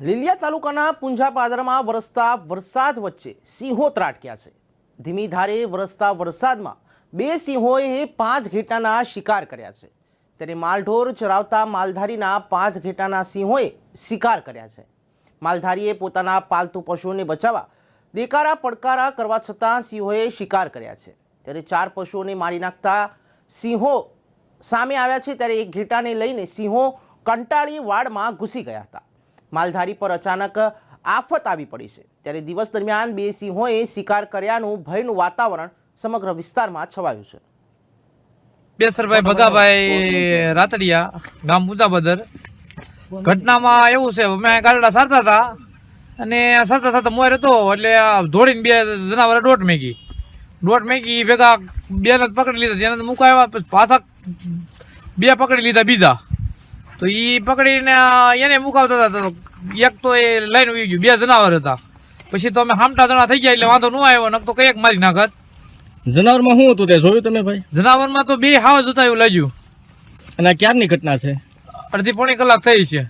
લીલિયા તાલુકાના પુંજા પાદરમાં વરસતા વરસાદ વચ્ચે સિંહો ત્રાટક્યા છે। ધીમી ધારે વરસતા વરસાદમાં બે સિંહોએ 5 ઘેટાના શિકાર કર્યા છે। ત્યારે માલઢોર ચરાવતા માલધારીના 5 ઘેટાના સિંહોએ શિકાર કર્યા છે। માલધારીએ પોતાના પાલતુ પશુઓને બચાવવા દેકારા પડકારા કરવા છતાં સિંહોએ શિકાર કર્યા છે। ત્યારે 4 પશુઓને મારી નાખતા સિંહો સામે આવ્યા છે। ત્યારે એક ઘેટાને લઈને સિંહો કંટાળી વાડમાં ઘૂસી ગયા હતા। માલધારી પર અચાનક આફત આવી પડી છે। ત્યારે દિવસ દરમિયાન બે સિંહોએ શિકાર કર્યાનું ભયનું વાતાવરણ સમગ્ર વિસ્તારમાં છવાયું છે। બેસરભાઈ ભગાભાઈ રાતડિયા, ગામ મુજાબદર। ઘટનામાં એવું છે, અમે ગારડા સારતા હતા અને સારતા મોર હતો એટલે ધોળીને બે જનાવર દોટ મેગી ભેગા બે ને પકડી લીધા, જેને મુકાયા પાછા બે પકડી લીધા બીજા, તો એ પકડીને એને મુકાવતા હતા। એક તો એ લઈને ઉઈ ગયું, બે જનાવર હતા। પછી તો અમે હામટા જણા થઈ ગયા એટલે વાંધો ન આવ્યો, નક તો કઈક મારી નાખત। જનાવરમાં શું હતું તે જોયું તમે ભાઈ? જનાવરમાં તો બે હાવ જતા એવું લાગ્યું। અને ક્યારની ઘટના છે? અડધી પોણી કલાક થઈ છે।